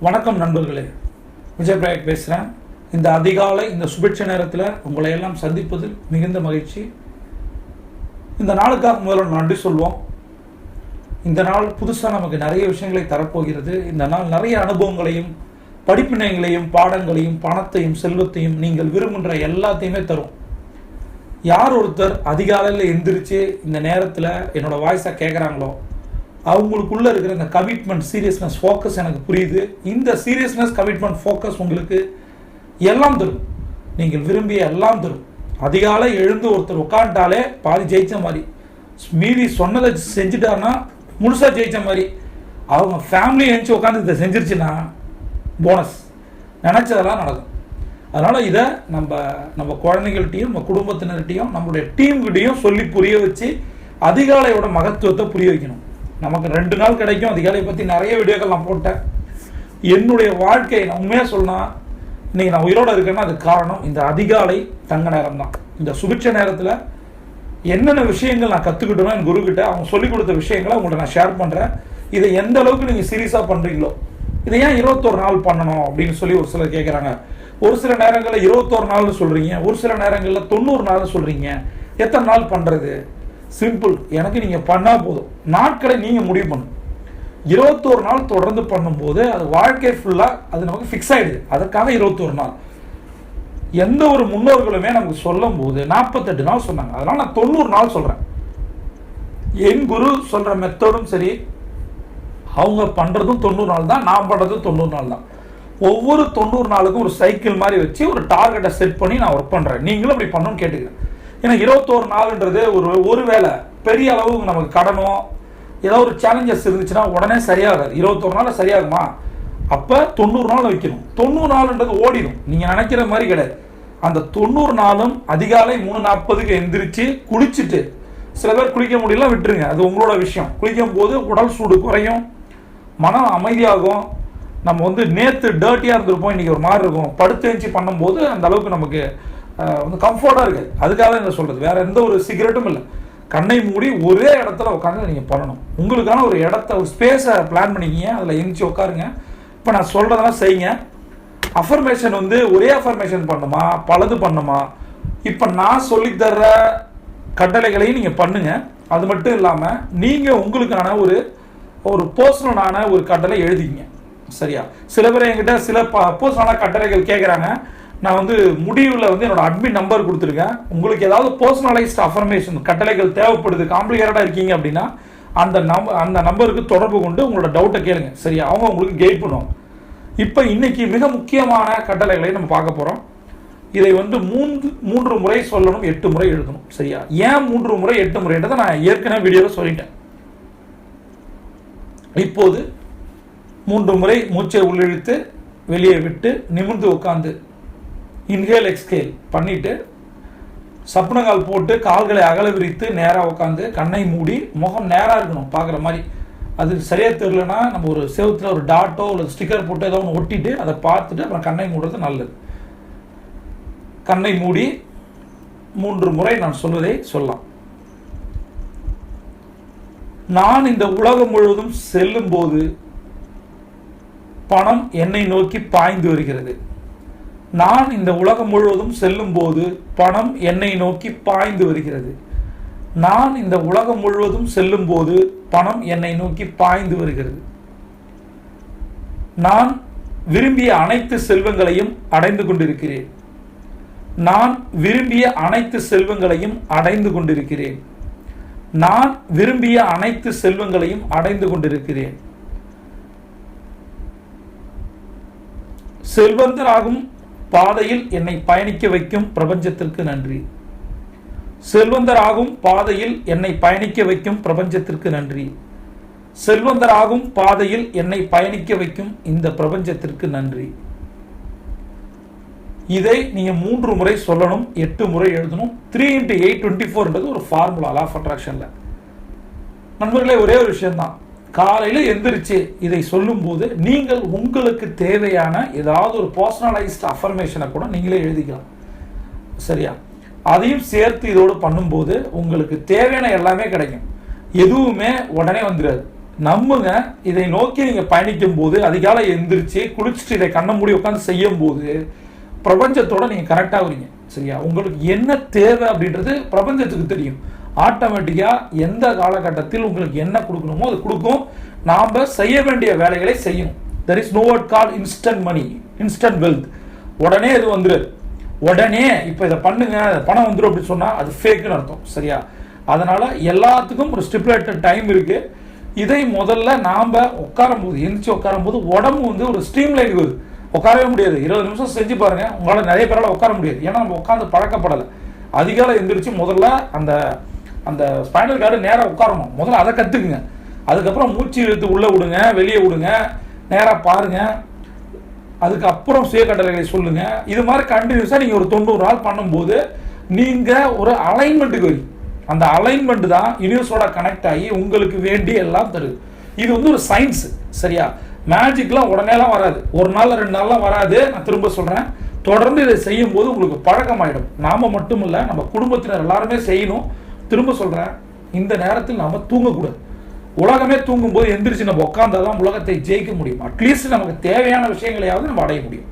வணக்கம் நண்பர்களே, விஜய் பிரயாக் பேசுகிறேன். இந்த அதிகாலை இந்த சுபிட்ச நேரத்தில் உங்களை எல்லாம் சந்திப்பதில் மிகுந்த மகிழ்ச்சி. இந்த நாளுக்காக முதல்ல நன்றி சொல்வோம். இந்த நாள் புதுசாக நமக்கு நிறைய விஷயங்களை தரப்போகிறது. இந்த நாள் நிறைய அனுபவங்களையும் படிப்பினைகளையும் பாடங்களையும் பணத்தையும் செல்வத்தையும் நீங்கள் விரும்புகிற எல்லாத்தையுமே தரும். யார் ஒருத்தர் அதிகாலையில் எந்திரிச்சு இந்த நேரத்தில் என்னோட வாய்ஸை கேட்குறாங்களோ அவங்களுக்குள்ளே இருக்கிற இந்த கமிட்மெண்ட், சீரியஸ்னஸ், ஃபோக்கஸ் எனக்கு புரியுது. இந்த சீரியஸ்னஸ், கமிட்மெண்ட், ஃபோக்கஸ் உங்களுக்கு எல்லாம் தரும். நீங்கள் விரும்பிய எல்லாம் தரும். அதிகாலை எழுந்து ஒருத்தர் உட்காந்துட்டாலே பாதி ஜெயித்த மாதிரி, மீதி சொன்னதை செஞ்சுட்டாங்கன்னா முழுசாக ஜெயித்த மாதிரி. அவங்க ஃபேமிலி எழுந்து உட்காந்து இதை செஞ்சிருச்சுன்னா போனஸ், நினச்சதெல்லாம் நடக்கும். அதனால் இதை நம்ம குழந்தைகள்கிட்டையும் நம்ம குடும்பத்தினர்கிட்டையும் நம்மளுடைய டீம்கிட்டையும் சொல்லி புரிய வச்சு அதிகாலையோட மகத்துவத்தை புரிய வைக்கணும். நமக்கு 2 நாள் கிடைக்கும். அதிகாலை பற்றி நிறைய வீடியோக்கள் நான் போட்டேன். என்னுடைய வாழ்க்கையை நான் உண்மையாக சொன்னால் இன்றைக்கி நான் உயிரோடு இருக்கேன்னா அதுக்கு காரணம் இந்த அதிகாலை தங்க நேரம் தான். இந்த சுபிட்ச நேரத்தில் என்னென்ன விஷயங்கள் நான் கற்றுக்கிட்டோம் என் குருக்கிட்ட அவங்க சொல்லிக் கொடுத்த விஷயங்களை உங்கள்கிட்ட நான் ஷேர் பண்ணுறேன். இதை எந்த அளவுக்கு நீங்கள் சீரியஸாக பண்ணுறீங்களோ, இதை ஏன் 21 நாள் பண்ணணும் அப்படின்னு சொல்லி ஒரு சிலர் கேட்குறாங்க. ஒரு சில நேரங்களில் 21 நாள்னு சொல்கிறீங்க, ஒரு சில நேரங்களில் 90 நாள்னு சொல்கிறீங்க. எத்தனை நாள் பண்ணுறது? சிம்பிள். எனக்கு நீங்கள் பண்ணால் போதும். நாட்களை நீங்கள் முடிவு பண்ணணும். 21 நாள் தொடர்ந்து பண்ணும்போது அது வாழ்க்கை ஃபுல்லாக அது நமக்கு ஃபிக்ஸ் ஆகிடுது. அதற்காக 21 நாள். எந்த ஒரு முன்னோர்களுமே நமக்கு சொல்லும் போது 48 நாள் சொன்னாங்க. அதனால் நான் 90 நாள் சொல்கிறேன். என் குரு சொல்கிற மெத்தடும் சரி, அவங்க பண்ணுறதும் 90 நாள் தான், நான் பண்ணுறதும் 90 நாள் தான். ஒவ்வொரு 90 நாளுக்கும் ஒரு சைக்கிள் மாதிரி வச்சு ஒரு டார்கெட்டை செட் பண்ணி நான் ஒர்க் பண்ணுறேன். நீங்களும் அப்படி பண்ணணும்னு கேட்டுக்கிறேன். ஏன்னா 21 நாள்ன்றது ஒரு வேளை பெரிய அளவு நமக்கு கடனோ ஏதோ ஒரு சேலஞ்சஸ் இருந்துச்சுன்னா உடனே சரியாகாது. 21 நாள் சரியாகுமா? அப்போ 90 நாள் வைக்கணும். 90 நாள்ன்றது ஓடிடும். நீங்கள் நினைக்கிற மாதிரி கிடையாது. அந்த 90 நாளும் அதிகாலை 3:40க்கு எந்திரிச்சு குளிச்சுட்டு, சில பேர் குளிக்க முடியல விட்டுருங்க, அது உங்களோட விஷயம். குளிக்கும் போது உடல் சூடு குறையும், மனம் அமைதியாகும். நம்ம நேற்று டர்ட்டியாக இருந்திருப்போம், இன்றைக்கி ஒரு மாதிரி இருக்கும். படுத்து பண்ணும்போது அந்த அளவுக்கு நமக்கு கம்ஃபர்ட்டாக இருக்குது. அதுக்காக என்ன சொல்கிறது, வேறு எந்த ஒரு சிகரெட்டும் இல்லை. கண்ணை மூடி ஒரே இடத்துல உட்காந்து நீங்கள் பண்ணணும். உங்களுக்கான ஒரு இடத்த, ஒரு ஸ்பேஸை பிளான் பண்ணிக்கிங்க, அதில் எந்திரிச்சு உட்காருங்க. இப்போ நான் சொல்கிறதெல்லாம் செய்யுங்க. அஃபர்மேஷன் ஒரே அஃபர்மேஷன் பண்ணுமா, பலது பண்ணுமா? இப்போ நான் சொல்லித்தர்ற கட்டளைகளையும் நீங்கள் பண்ணுங்கள். அது மட்டும் இல்லாமல் நீங்கள் உங்களுக்கான ஒரு பர்சனலான ஒரு கட்டளை எழுதிக்கிங்க. சரியா? சில பேர் என்கிட்ட சில பர்சனலான கட்டளைகள் கேட்குறாங்க. நான் முடிவில் என்னோட அட்மின் நம்பர் கொடுத்துருக்கேன். உங்களுக்கு ஏதாவது பர்சனலைஸ்ட் அஃபர்மேஷன் கட்டளைகள் தேவைப்படுது, காம்ப்ளிகேட்டடாக இருக்கீங்க அப்படின்னா அந்த நம்பருக்கு தொடர்பு கொண்டு உங்களோட டவுட்டை கேளுங்க. சரியா? அவங்க உங்களுக்கு கைட் பண்ணுவாங்க. இப்போ இன்னைக்கு மிக முக்கியமான கட்டளைகளை நம்ம பார்க்க போகிறோம். இதை 3 முறை சொல்லணும், 8 முறை எழுதணும். சரியா? ஏன் 3 முறை 8 முறைன்றதை நான் ஏற்கனவே வீடியோவில் சொல்லிட்டேன். இப்போது 3 முறை மூச்சை உள்ளிழுத்து வெளியே விட்டு நிமிர்ந்து உட்காந்து இன்ஹேல் எக்ஸ்கேல் பண்ணிவிட்டு சப்புனங்கால் போட்டு கால்களை அகல விரித்து நேராக உட்காந்து கண்ணை மூடி முகம் நேராக இருக்கணும், பார்க்குற மாதிரி. அது சரியாக தெரியலனா நம்ம ஒரு செவத்தில் ஒரு டாட்டோ இல்லை ஸ்டிக்கர் போட்டு ஏதோ ஒன்று ஒட்டிட்டு அதை பார்த்துட்டு அப்புறம் கண்ணை மூடுறது நல்லது. கண்ணை மூடி 3 முறை நான் சொல்வதை சொல்லலாம். நான் இந்த உலகம் முழுவதும் செல்லும் போது பணம் என்னை நோக்கி பாய்ந்து வருகிறது. நான் இந்த உலகம் முழுவதும் செல்லும் போது பணம் என்னை நோக்கி பாய்ந்து வருகிறது. நான் இந்த உலகம் முழுவதும் செல்லும் போது பணம் என்னை நோக்கி பாய்ந்து வருகிறது. நான் விரும்பிய அனைத்து செல்வங்களையும் அடைந்து கொண்டிருக்கிறேன். நான் விரும்பிய அனைத்து செல்வங்களையும் அடைந்து கொண்டிருக்கிறேன். நான் விரும்பிய அனைத்து செல்வங்களையும் அடைந்து கொண்டிருக்கிறேன். செல்வந்தராகும் பாதையில் என்னை பயணிக்க வைக்கும் பிரபஞ்சத்திற்கு நன்றி. செல்வந்தராகும் பாதையில் என்னை பயணிக்க வைக்கும் பிரபஞ்சத்திற்கு நன்றி. செல்வந்தராகும் பாதையில் என்னை பயணிக்க வைக்கும் இந்த பிரபஞ்சத்திற்கு நன்றி. இதை நீங்க 3 முறை சொல்லணும், 8 முறை எழுதணும். 3 × 8 24 ஒரு ஃபார்முலா லா ஆஃப் அட்ராக்ஷன்ல. நண்பர்களே, ஒரே ஒரு விஷயம்தான். காலையில் எந்திரிச்சு இதை சொல்லும்போது நீங்கள் உங்களுக்கு தேவையான ஏதாவது ஒரு பர்சனலைஸ்ட் அஃபர்மேஷனை கூட நீங்களே எழுதிக்கலாம். சரியா? அதையும் சேர்த்து இதோடு பண்ணும்போது உங்களுக்கு தேவையான எல்லாமே கிடைக்கும். எதுவுமே உடனே வந்துடாது. நம்புங்க, இதை நோக்கி நீங்க பயணிக்கும் போது அதிகாலை எந்திரிச்சு குளிச்சுட்டு இதை கண்ண மூடி உட்காந்து செய்யும் போது பிரபஞ்சத்தோட நீங்க கரெக்டா வரீங்க. சரியா? உங்களுக்கு என்ன தேவை அப்படின்றது பிரபஞ்சத்துக்கு தெரியும். ஆட்டோமேட்டிக்கா எந்த காலகட்டத்தில் உங்களுக்கு என்ன கொடுக்கணுமோ அது கொடுக்கும். நாம செய்ய வேண்டிய வேலைகளை செய்யணும். There is no word call instant money, instant wealth. உடனே இது வந்துரு, உடனே இப்போ இதை பண்ணுங்க பணம் வந்துடும் அப்படின்னு சொன்னா அது ஃபேக்குன்னு அர்த்தம். சரியா? அதனால எல்லாத்துக்கும் ஒரு ஸ்டிப்புலேட்டட் டைம் இருக்கு. இதை முதல்ல நாம உட்காரும் போது, எந்திரிச்சு உட்காரும் போது உடம்பு வந்து ஒரு ஸ்ட்ரீம் லைன் வருது. உட்காரவே முடியாது. 20 நிமிஷம் செஞ்சு பாருங்க, உங்களால் நிறைய பேரால் உட்கார முடியாது. ஏன்னா நம்ம உட்காந்து பழக்கப்படலை. அதிகாலை எந்திரிச்சு முதல்ல அந்த அந்த ஸ்பைனல் கார்டு நேராக உட்காரணும். முதல்ல அதை கற்றுக்குங்க. அதுக்கப்புறம் மூச்சு இழுத்து உள்ளே விடுங்க, வெளியே விடுங்க, நேராக பாருங்க. அதுக்கப்புறம் சுய கட்டளைகளை சொல்லுங்க. இது மாதிரி கண்டினியூஸாக நீங்கள் ஒரு 90 நாள் பண்ணும்போது நீங்கள் ஒரு அலைன்மெண்ட்டுக்கு வரீங்க. அந்த அலைன்மெண்ட் தான் யூனிவர்ஸோட கனெக்ட் ஆகி உங்களுக்கு வேண்டிய எல்லாம் தருது. இது வந்து ஒரு சயின்ஸ். சரியா? மேஜிக்லாம் உடனேலாம் வராது, ஒரு நாள் 2 நாள்லாம் வராது. நான் திரும்ப சொல்கிறேன், தொடர்ந்து இதை செய்யும் போது உங்களுக்கு பழக்கமாயிடும். நாம மட்டும் இல்லை, நம்ம குடும்பத்தினர் எல்லாருமே செய்யணும். திரும்ப சொல்கிறேன், இந்த நேரத்தில் நாம் தூங்கக்கூடாது. உலகமே தூங்கும் போது எந்திரிச்சு நம்ம உட்காந்தாதான் உலகத்தை ஜெயிக்க முடியும். அட்லீஸ்ட் நமக்கு தேவையான விஷயங்களையாவது நம்ம அடைய முடியும்.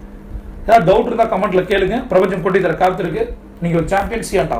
ஏதாவது டவுட் இருந்தால் கமெண்ட்ல கேளுங்க. பிரபஞ்சம் கொட்டி தர காத்திருக்கு. நீங்கள் ஒரு சாம்பியன். சியாண்டா.